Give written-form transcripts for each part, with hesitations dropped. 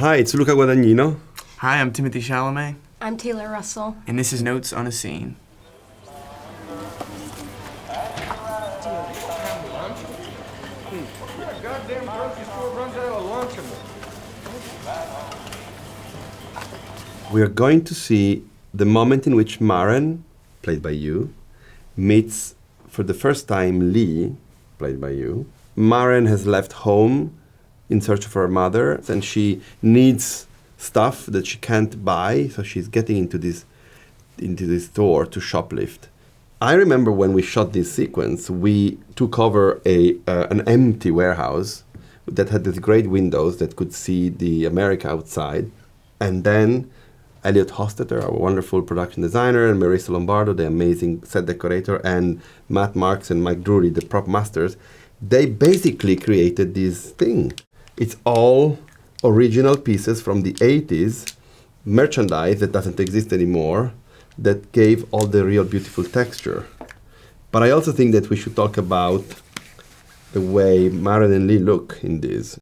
Hi, it's Luca Guadagnino. Hi, I'm Timothée Chalamet. I'm Taylor Russell. And this is Notes on a Scene. We are going to see the moment in which Maren, played by you, meets for the first time Lee, played by you. Maren has left home in search of her mother, and she needs stuff that she can't buy, so she's getting into this store to shoplift. I remember when we shot this sequence, we took over an empty warehouse that had these great windows that could see the America outside, and then Elliot Hostetter, our wonderful production designer, and Marissa Lombardo, the amazing set decorator, and Matt Marks and Mike Drury, the prop masters, they basically created this thing. It's all original pieces from the 80s, merchandise that doesn't exist anymore, that gave all the real beautiful texture. But I also think that we should talk about the way Maren and Lee look in this.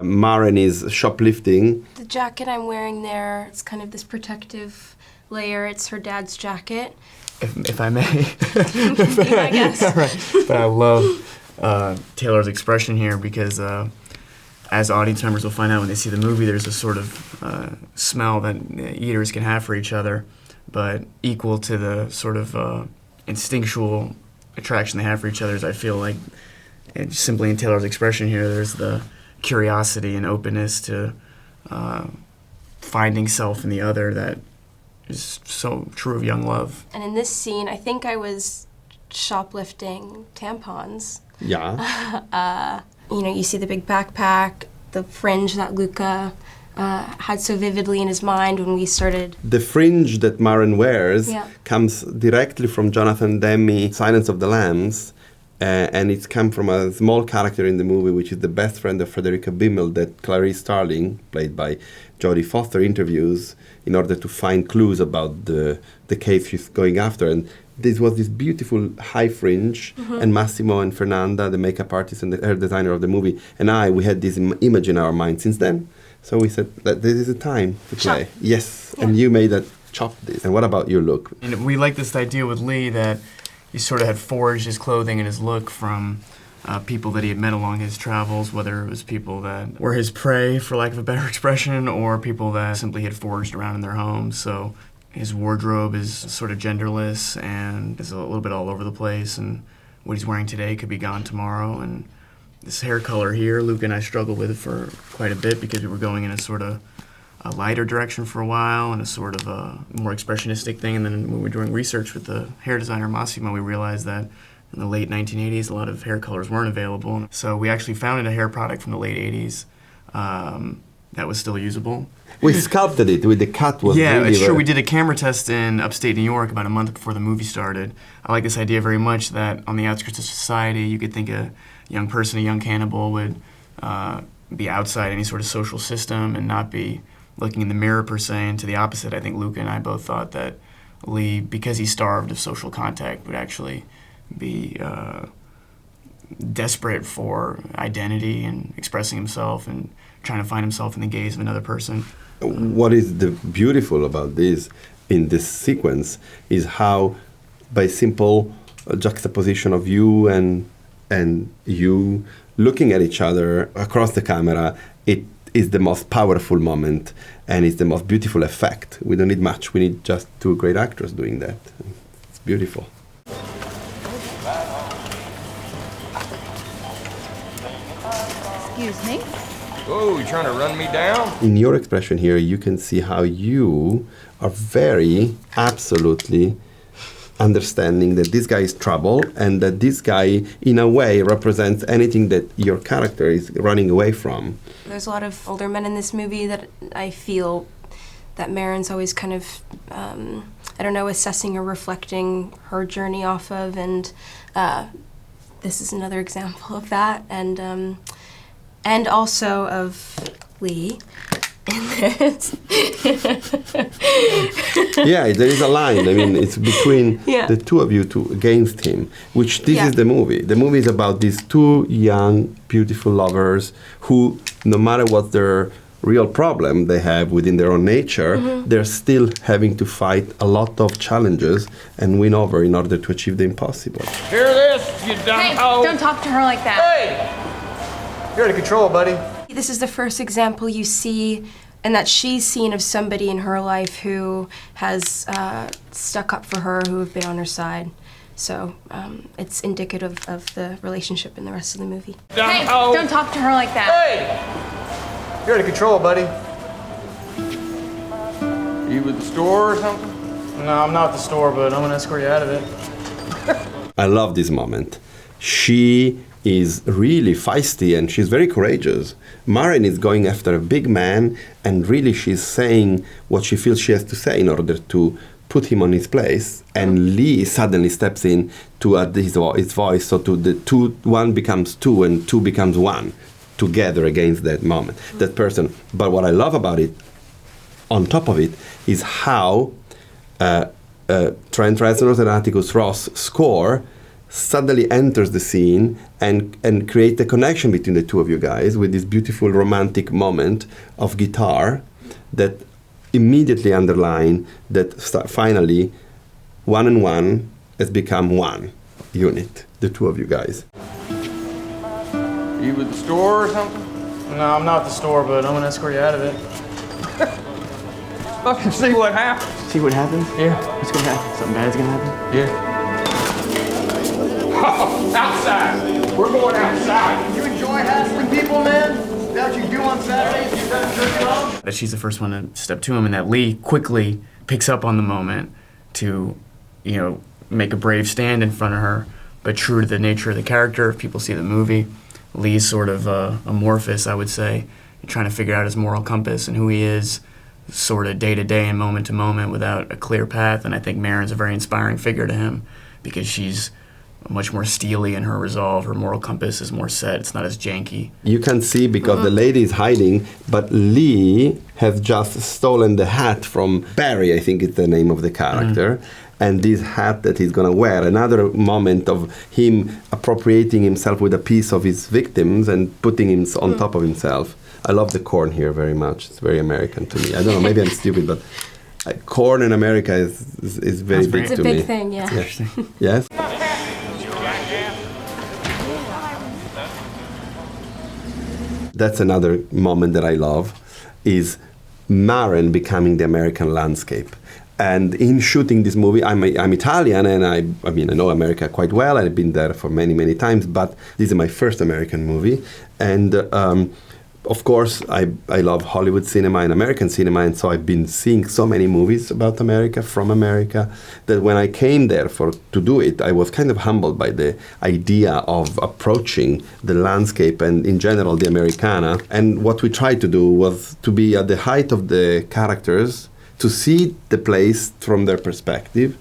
Maren is shoplifting. The jacket I'm wearing there, it's kind of this protective layer. It's her dad's jacket. If I may. I guess. Right. But I love Taylor's expression here because as audience members will find out when they see the movie, there's a sort of smell that eaters can have for each other, but equal to the sort of instinctual attraction they have for each other. I feel like, and simply in Taylor's expression here, there's the curiosity and openness to finding self in the other that is so true of young love. And in this scene, I think I was shoplifting tampons. Yeah. You see the big backpack, the fringe that Luca had so vividly in his mind when we started. The fringe that Maren wears comes directly from Jonathan Demme, Silence of the Lambs, and it's come from a small character in the movie, which is the best friend of Frederica Bimmel, that Clarice Starling, played by Jodie Foster, interviews in order to find clues about the case she's going after. And this was this beautiful high fringe, and Massimo and Fernanda, the makeup artist and the hair designer of the movie, and we had this image in our mind since then. So we said that this is the time to play. Chop. Yes, and you made that chop this. And what about your look? And we like this idea with Lee that he sort of had forged his clothing and his look from people that he had met along his travels, whether it was people that were his prey, for lack of a better expression, or people that simply had forged around in their homes. So his wardrobe is sort of genderless and is a little bit all over the place, and what he's wearing today could be gone tomorrow. And this hair color here, Luke and I struggled with for quite a bit because we were going in a sort of a lighter direction for a while and a sort of a more expressionistic thing. And then when we were doing research with the hair designer Massimo, we realized that in the late 1980s, a lot of hair colors weren't available. So we actually found a hair product from the late 80s that was still usable. We sculpted it with the cut. Yeah, it's true. We did a camera test in upstate New York about a month before the movie started. I like this idea very much that on the outskirts of society, you could think a young person, a young cannibal, would be outside any sort of social system and not be looking in the mirror per se. And to the opposite, I think Luca and I both thought that Lee, because he's starved of social contact, would actually be desperate for identity and expressing himself and trying to find himself in the gaze of another person. What is the beautiful about this in this sequence is how, by simple juxtaposition of you and you looking at each other across the camera, it is the most powerful moment and it's the most beautiful effect. We don't need much. We need just two great actors doing that. It's beautiful. Excuse me? Oh, you trying to run me down? In your expression here, you can see how you are very absolutely understanding that this guy is trouble and that this guy, in a way, represents anything that your character is running away from. There's a lot of older men in this movie that I feel that Maren's always kind of, assessing or reflecting her journey off of, and this is another example of that. And also of Lee. in this. Yeah, there is a line. I mean, it's between Yeah. the two of you against him, which this Yeah. is the movie. The movie is about these two young, beautiful lovers who, no matter what their real problem they have within their own nature, they're still having to fight a lot of challenges and win over in order to achieve the impossible. Hear this, you dumb Hey, hoe? don't talk to her like that. Hey! You're out of control, buddy. This is the first example you see and that she's seen of somebody in her life who has stuck up for her, who have been on her side. So it's indicative of the relationship in the rest of the movie. Dumb Hey, hoe. don't talk to her like that. Hey! You're out of control, buddy. You with the store or something? No, I'm not at the store, but I'm gonna escort you out of it. I love this moment. She is really feisty and she's very courageous. Maren is going after a big man and really she's saying what she feels she has to say in order to put him on his place. And Lee suddenly steps in to add his voice, so to the two, one becomes two and two becomes one together against that moment, that person. But what I love about it, on top of it, is how Trent Reznor's and Atticus Ross score suddenly enters the scene and create a connection between the two of you guys with this beautiful romantic moment of guitar that immediately underline that finally one and one has become one unit, the two of you guys. You with the store or something? No, I'm not at the store, but I'm gonna escort you out of it. Fucking see what happens. See what happens? Yeah. What's gonna happen? Something bad's gonna happen? Yeah. Outside. We're going outside. You enjoy hassling people, man? Is that what you do on Saturdays? You done jerking off? That she's the first one to step to him, and that Lee quickly picks up on the moment to, you know, make a brave stand in front of her. But true to the nature of the character, if people see the movie, Lee's sort of amorphous, I would say, trying to figure out his moral compass and who he is, sort of day to day and moment to moment without a clear path. And I think Maren's a very inspiring figure to him because she's much more steely in her resolve. Her moral compass is more set. It's not as janky. You can see because the lady is hiding, but Lee has just stolen the hat from Barry, I think it's the name of the character. And this hat that he's going to wear, another moment of him appropriating himself with a piece of his victims and putting him on top of himself. I love the corn here very much. It's very American to me. I don't know, maybe I'm stupid, but corn in America is very big It's to a me. big thing, yeah. Yes? That's another moment that I love, is Maren becoming the American landscape. And in shooting this movie, I'm Italian, and I mean I know America quite well. I've been there for many, many times, but this is my first American movie. And of course, I love Hollywood cinema and American cinema, and so I've been seeing so many movies about America, from America, that when I came there to do it, I was kind of humbled by the idea of approaching the landscape and, in general, the Americana. And what we tried to do was to be at the height of the characters, to see the place from their perspective.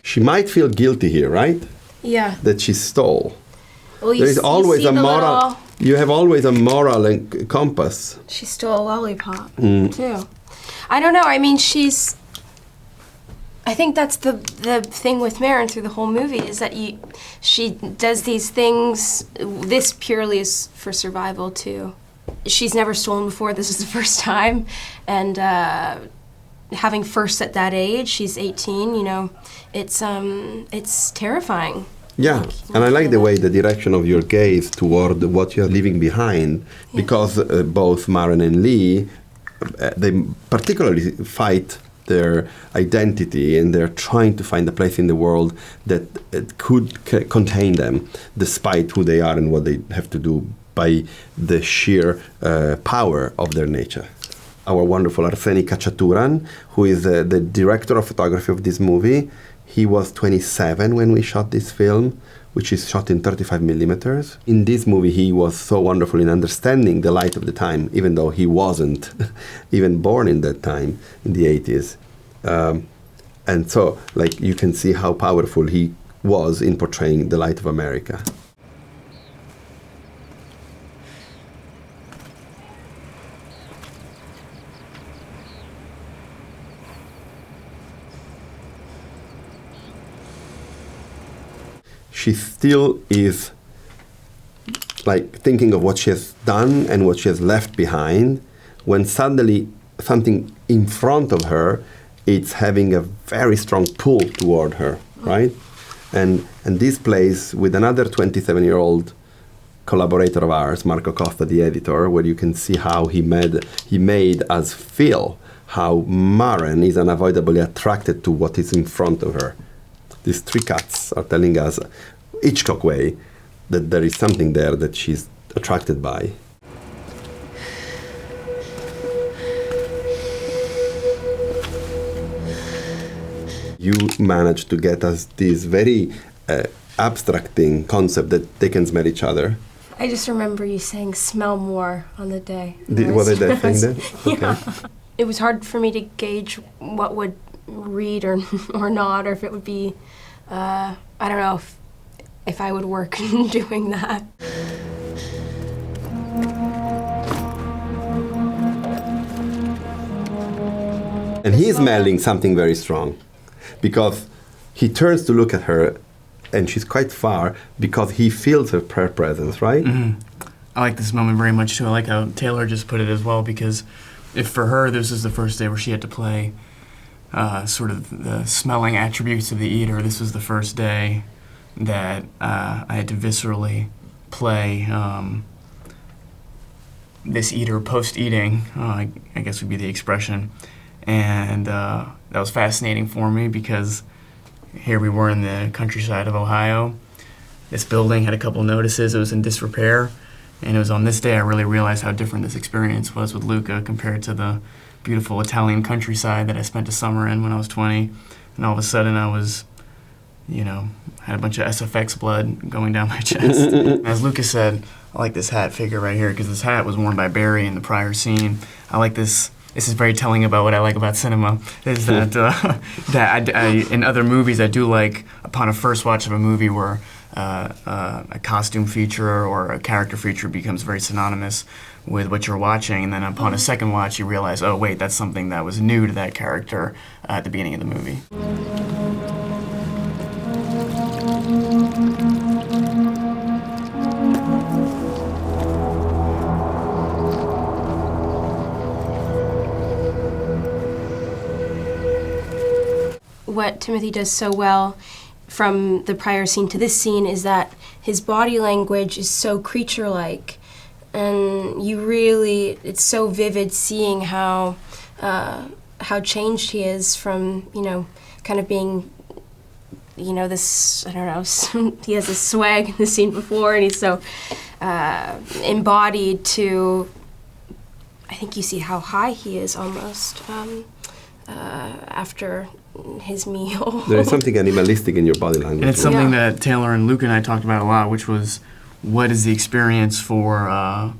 She might feel guilty here, right? Yeah. That she stole. Well, There is always see a the moral. little- You have always a moral compass. She stole a lollipop, too. I don't know. I mean, I think that's the thing with Maren through the whole movie, is that she does these things. This purely is for survival, too. She's never stolen before. This is the first time. And having first at that age, she's 18, you know, it's terrifying. Yeah, and I like the way the direction of your gaze toward what you're leaving behind, because both Maren and Lee, they particularly fight their identity, and they're trying to find a place in the world that could contain them, despite who they are and what they have to do by the sheer power of their nature. Our wonderful Arseni Khachaturan, who is the director of photography of this movie, he was 27 when we shot this film, which is shot in 35 millimeters. In this movie, he was so wonderful in understanding the light of the time, even though he wasn't even born in that time, in the 80s. And so, like, you can see how powerful he was in portraying the light of America. She still is like thinking of what she has done and what she has left behind, when suddenly something in front of her, it's having a very strong pull toward her, right? And this plays with another 27-year-old collaborator of ours, Marco Costa, the editor, where you can see how he made us feel how Maren is unavoidably attracted to what is in front of her. These three cuts are telling us, Hitchcock way, that there is something there that she's attracted by. You managed to get us this very abstracting concept that they can smell each other. I just remember you saying "smell more" on the day. Was it that thing then? Okay. Yeah. It was hard for me to gauge what would read or not, or if it would be, I don't know, if I would work doing that. And he's smelling something very strong, because he turns to look at her and she's quite far because he feels her presence, right? Mm-hmm. I like this moment very much too. I like how Taylor just put it as well, because if for her this is the first day where she had to play sort of the smelling attributes of the eater, this was the first day that I had to viscerally play this eater post-eating, I guess would be the expression. And that was fascinating for me, because here we were in the countryside of Ohio. This building had a couple notices. It was in disrepair. And it was on this day I really realized how different this experience was with Luca compared to the beautiful Italian countryside that I spent a summer in when I was 20. And all of a sudden I was, had a bunch of SFX blood going down my chest. As Luca said, I like this hat figure right here, because this hat was worn by Barry in the prior scene. I like this. This is very telling about what I like about cinema, is that that I, in other movies I do like, upon a first watch of a movie where a costume feature or a character feature becomes very synonymous with what you're watching, and then upon a second watch you realize, oh wait, that's something that was new to that character at the beginning of the movie. What Timothée does so well from the prior scene to this scene is that his body language is so creature-like, and it's so vivid seeing how changed he is from, kind of being, this, I don't know, he has this swag in the scene before, and he's so embodied to, I think you see how high he is almost after his meal. There is something animalistic in your body language. And it's something that Taylor and Luca and I talked about a lot, which was, what is the experience for,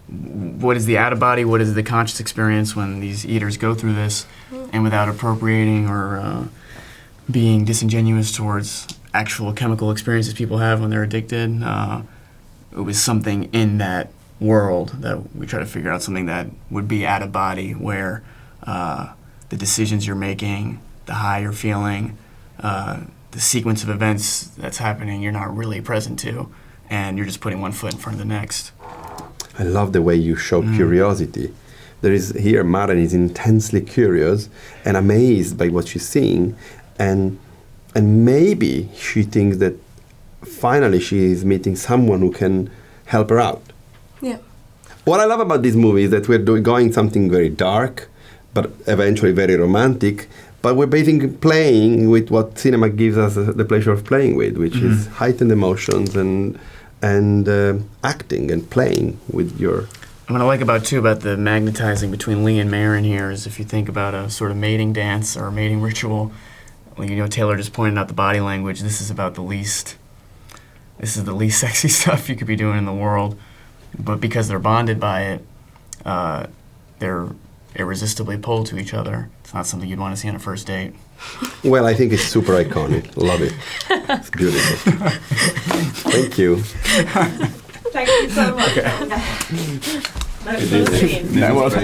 what is the out-of-body, what is the conscious experience when these eaters go through this, and without appropriating or being disingenuous towards actual chemical experiences people have when they're addicted. It was something in that world that we try to figure out, something that would be out-of-body, where the decisions you're making, the high you're feeling, the sequence of events that's happening, you're not really present to, and you're just putting one foot in front of the next. I love the way you show curiosity. There is here, Maren is intensely curious and amazed by what she's seeing, and maybe she thinks that finally she is meeting someone who can help her out. Yeah. What I love about this movie is that we're going something very dark, but eventually very romantic, but we're basically playing with what cinema gives us the pleasure of playing with, which is heightened emotions and acting and playing with your... And what I like about the magnetizing between Lee and Meyer in here is, if you think about a sort of mating dance or a mating ritual, Taylor just pointed out the body language. This is the least sexy stuff you could be doing in the world, but because they're bonded by it, they're irresistibly pull to each other. It's not something you'd want to see on a first date. Well, I think it's super iconic. Love it. It's beautiful. Thank you. Thank you so much. Okay. Nice to see you. That was